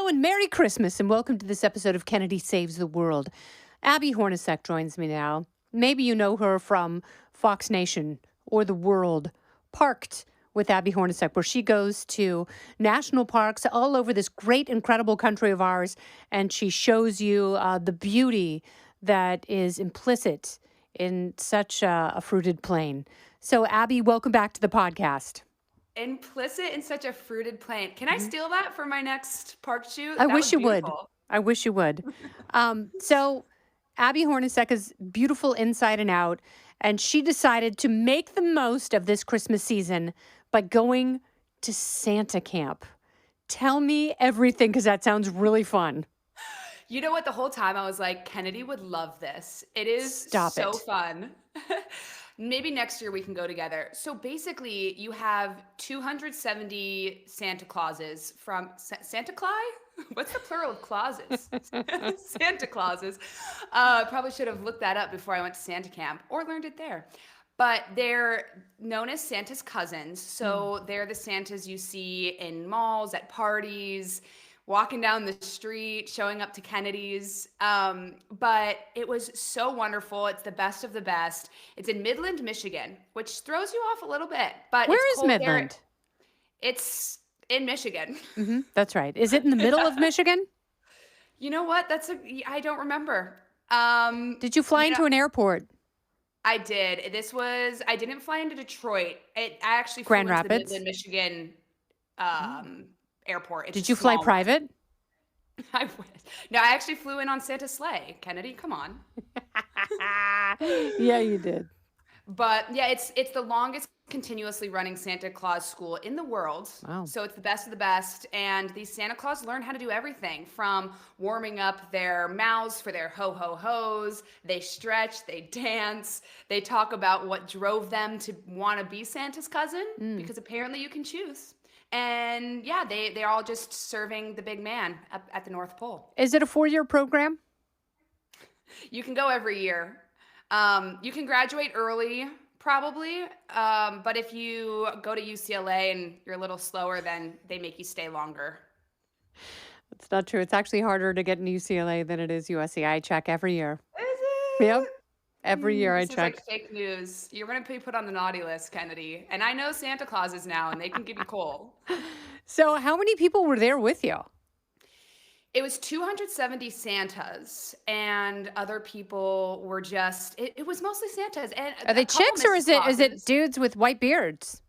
Hello and Merry Christmas, and welcome to this episode of Kennedy Saves the World. Abby Hornacek joins me now. Maybe you know her from Fox Nation or The World, Parked with Abby Hornacek, where she goes to national parks all over this great, incredible country of ours, and she shows you the beauty that is implicit in such a fruited plain. So, Abby, welcome back to the podcast. Implicit in such a fruited plain. Can I steal that for my next park shoot? I That was wish you would. beautiful. I wish you would. So Abby Hornacek is beautiful inside and out, and she decided to make the most of this Christmas season by going to Santa camp. Tell me everything, because that sounds really fun. You know what? The whole time I was like, Kennedy would love this. It is Stop so it. fun. Maybe next year we can go together. So basically, you have 270 Santa Clauses from Santa Claus? What's the plural of clauses? Santa Clauses. Probably should have looked that up before I went to Santa camp or learned it there. But they're known as Santa's cousins. So they're the Santas you see in malls, at parties, walking down the street, showing up to Kennedy's. But it was so wonderful. It's the best of the best. It's in Midland, Michigan, which throws you off a little bit. But Where it's is cold there. Midland? It's in Michigan. That's right. Is it in the middle of Michigan? You know what? I don't remember. Did you fly into an airport? I did. I didn't fly into Detroit. I actually flew Grand into the Rapids? Midland, Michigan airport. It's Did a you fly small one. private? I wish. No, I actually flew in on Santa's sleigh. Kennedy, come on. Yeah, you did. But yeah, it's the longest continuously running Santa Claus school in the world. Wow. So it's the best of the best. And these Santa Claus learn how to do everything from warming up their mouths for their ho ho ho's. They stretch, they dance, they talk about what drove them to want to be Santa's cousin, because apparently you can choose. And yeah, they're all just serving the big man up at the North Pole. Is it a 4-year program? You can go every year. You can graduate early, probably. But if you go to UCLA and you're a little slower, then they make you stay longer. It's not true. It's actually harder to get into UCLA than it is USC. I check every year. Is Yep. it? Every year I This is check. like fake news. You're going to be put on the naughty list, Kennedy. And I know Santa Clauses now, and they can give you coal. So how many people were there with you? It was 270 Santas, and other people were just. It was mostly Santas, and Are they a couple chicks or Mrs. is it Clauses. dudes with white beards?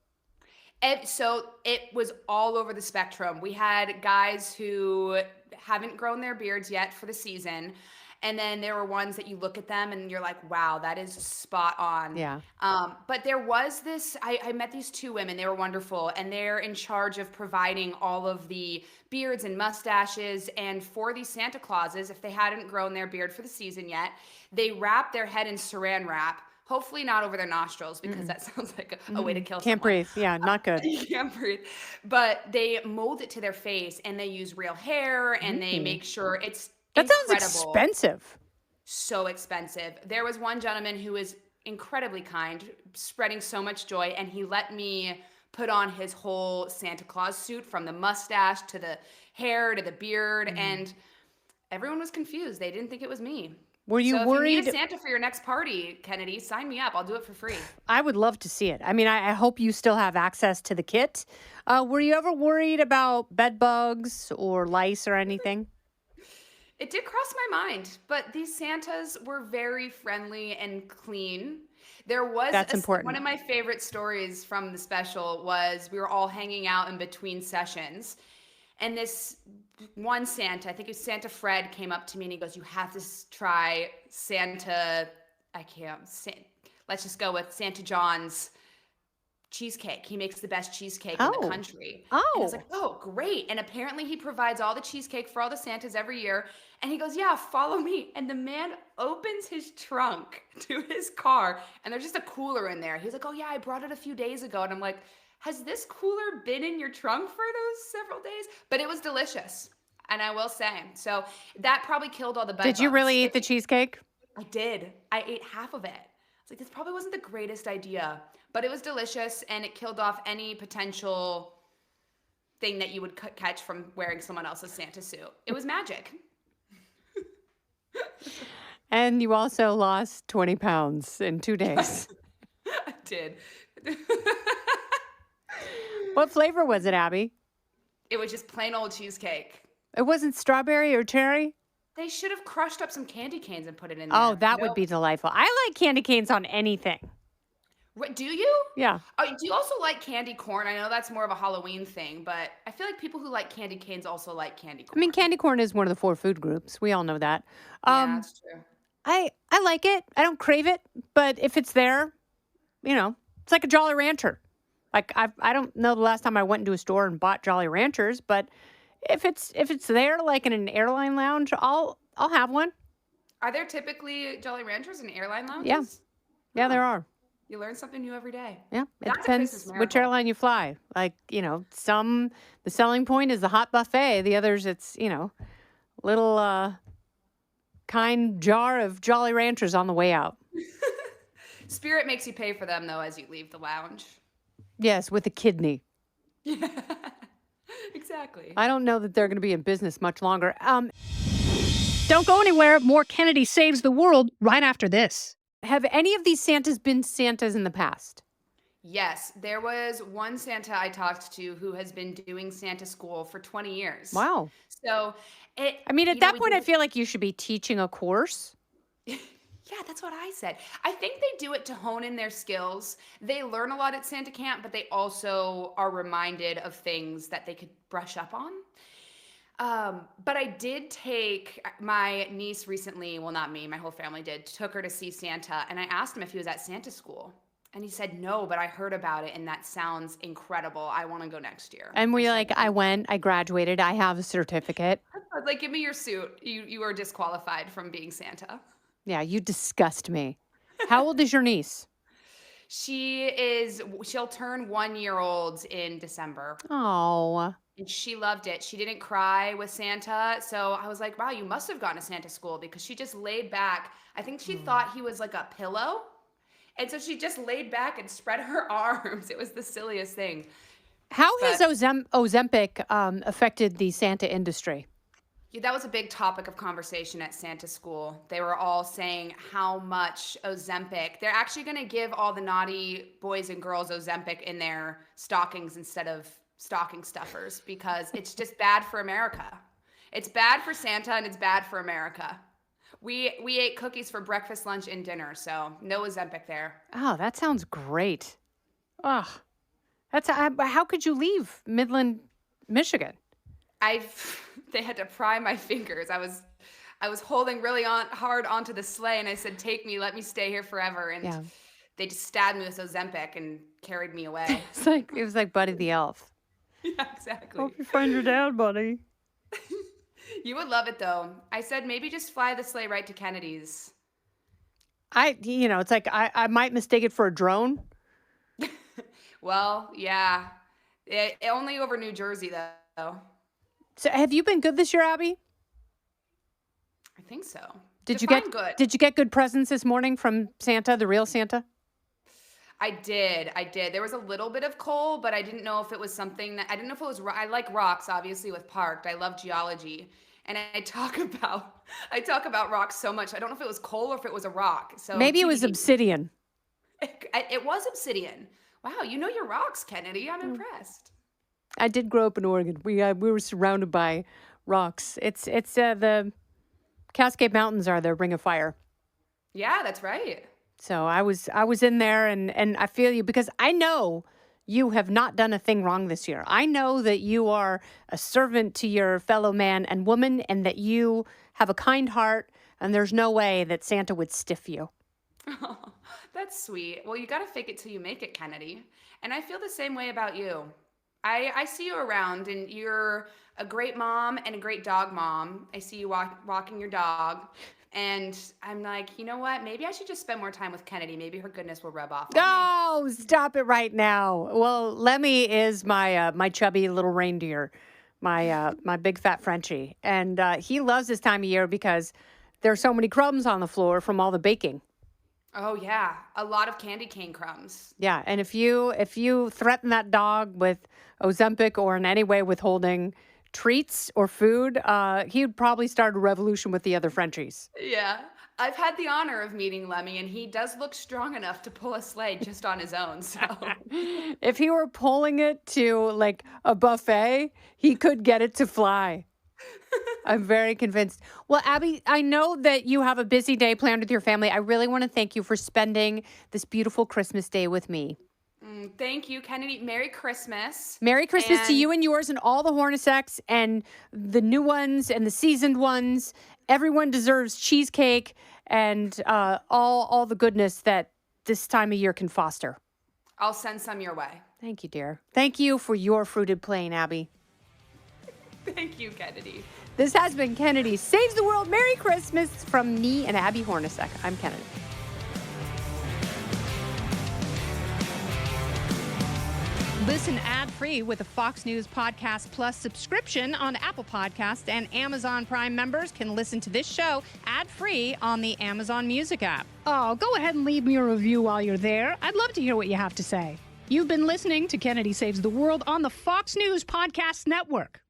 So it was all over the spectrum. We had guys who haven't grown their beards yet for the season. And then there were ones that you look at them and you're like, wow, that is spot on. Yeah. But there was this, I met these two women, they were wonderful. And they're in charge of providing all of the beards and mustaches. And for these Santa Clauses, if they hadn't grown their beard for the season yet, they wrap their head in saran wrap. Hopefully not over their nostrils, because that sounds like a way to kill Can't someone. breathe. Yeah, not good. You can't breathe. But they mold it to their face, and they use real hair, and they make sure it's That sounds incredible. expensive. So expensive. There was one gentleman who was incredibly kind, spreading so much joy, and he let me put on his whole Santa Claus suit, from the mustache to the hair to the beard, and everyone was confused. They didn't think it was me. Were you So worried? if you need a Santa for your next party, Kennedy, sign me up. I'll do it for free. I would love to see it. I mean, I hope you still have access to the kit. Were you ever worried about bed bugs or lice or anything? It did cross my mind, but these Santas were very friendly and clean. There was That's important. One of my favorite stories from the special was we were all hanging out in between sessions, and this one Santa, I think it was Santa Fred, came up to me and he goes, "You have to try Santa, let's just go with Santa John's cheesecake. He makes the best cheesecake in the country." And I was like, "Oh, great." And apparently he provides all the cheesecake for all the Santas every year. And he goes, "Yeah, follow me." And the man opens his trunk to his car, and there's just a cooler in there. He's like, "Oh yeah, I brought it a few days ago." And I'm like, has this cooler been in your trunk for those several days? But it was delicious. And I will say, so that probably killed all the bed Did you bugs. really eat the cheesecake? I did. I ate half of it. It's like, this probably wasn't the greatest idea, but it was delicious, and it killed off any potential thing that you would catch from wearing someone else's Santa suit. It was magic. And you also lost 20 pounds in 2 days. I did. What flavor was it, Abby? It was just plain old cheesecake. It wasn't strawberry or cherry? They should have crushed up some candy canes and put it in there. Oh, that would be delightful. I like candy canes on anything. What, do you? Yeah. Oh, do you also like candy corn? I know that's more of a Halloween thing, but I feel like people who like candy canes also like candy corn. I mean, candy corn is one of the 4 food groups. We all know that. Yeah, that's true. I like it. I don't crave it, but if it's there, it's like a Jolly Rancher. Like I don't know the last time I went into a store and bought Jolly Ranchers, but if it's there, like in an airline lounge, I'll have one. Are there typically Jolly Ranchers in airline lounges? Yeah. Yeah, there are. You learn something new every day. Yeah, it That's a depends Christmas which miracle. airline you fly. Like, the selling point is the hot buffet. The others, it's, little kind jar of Jolly Ranchers on the way out. Spirit makes you pay for them, though, as you leave the lounge. Yes, with a kidney. Yeah, exactly. I don't know that they're going to be in business much longer. Don't go anywhere. More Kennedy Saves the World right after this. Have any of these Santas been Santas in the past? Yes, there was one Santa I talked to who has been doing Santa school for 20 years. Wow. So, at that point, I feel like you should be teaching a course. Yeah, that's what I said. I think they do it to hone in their skills. They learn a lot at Santa camp, but they also are reminded of things that they could brush up on. But I did take my niece recently, well, not me, my whole family did, took her to see Santa, and I asked him if he was at Santa school. And he said, no, but I heard about it, and that sounds incredible. I want to go next year. And we're like, I went, I graduated, I have a certificate. I was like, give me your suit. You are disqualified from being Santa. Yeah, you disgust me. How old is your niece? She'll turn 1 year old in December. Oh. And she loved it. She didn't cry with Santa. So I was like, wow, you must have gone to Santa school, because she just laid back. I think she thought he was like a pillow. And so she just laid back and spread her arms. It was the silliest thing. How has Ozempic affected the Santa industry? Yeah, that was a big topic of conversation at Santa school. They were all saying how much Ozempic, they're actually going to give all the naughty boys and girls Ozempic in their stockings instead of stocking stuffers, because it's just bad for America. It's bad for Santa and it's bad for America. We ate cookies for breakfast, lunch, and dinner, so no Ozempic there. Oh, that sounds great. Oh, how could you leave Midland, Michigan? They had to pry my fingers. I was holding really hard onto the sleigh, and I said, take me, let me stay here forever. And they just stabbed me with Ozempic and carried me away. It was like Buddy the Elf. Yeah, exactly. Hope you find your dad, buddy. You would love it, though. I said, maybe just fly the sleigh right to Kennedy's. It's like I might mistake it for a drone. Well, yeah. Only over New Jersey, though. So have you been good this year, Abby? I think so. Did you get good presents this morning from Santa, the real Santa? I did. There was a little bit of coal, but I didn't know if it was something I didn't know if it was, I like rocks, obviously, with Parked. I love geology. And I talk about rocks so much. I don't know if it was coal or if it was a rock. So maybe it was obsidian. It was obsidian. Wow, you know your rocks, Kennedy. I'm impressed. I did grow up in Oregon. We were surrounded by rocks. It's the Cascade Mountains are the Ring of Fire. Yeah, that's right. So I was in there, and I feel you, because I know you have not done a thing wrong this year. I know that you are a servant to your fellow man and woman, and that you have a kind heart, and there's no way that Santa would stiff you. Oh, that's sweet. Well, you got to fake it till you make it, Kennedy. And I feel the same way about you. I see you around, and you're a great mom and a great dog mom. I see you walking your dog. And I'm like, you know what? Maybe I should just spend more time with Kennedy. Maybe her goodness will rub off on me. Oh, stop it right now. Well, Lemmy is my chubby little reindeer, my big fat Frenchie. And he loves this time of year because there's so many crumbs on the floor from all the baking. Oh yeah, a lot of candy cane crumbs. Yeah, and if you threaten that dog with Ozempic or in any way withholding treats or food, he would probably start a revolution with the other Frenchies. Yeah. I've had the honor of meeting Lemmy, and he does look strong enough to pull a sleigh just on his own. So, If he were pulling it to like a buffet, he could get it to fly. I'm very convinced. Well, Abby, I know that you have a busy day planned with your family. I really want to thank you for spending this beautiful Christmas day with me. thank you, Kennedy. Merry Christmas. Merry Christmas to And you and yours and all the Hornaceks and the new ones and the seasoned ones. Everyone deserves cheesecake and all the goodness that this time of year can foster. I'll send some your way. Thank you, dear. Thank you for your fruited plain, Abby. Thank you, Kennedy. This has been Kennedy Saves the World. Merry Christmas from me and Abby Hornacek. I'm Kennedy. Listen ad-free with a Fox News Podcast Plus subscription on Apple Podcasts, and Amazon Prime members can listen to this show ad-free on the Amazon Music app. Oh, go ahead and leave me a review while you're there. I'd love to hear what you have to say. You've been listening to Kennedy Saves the World on the Fox News Podcast Network.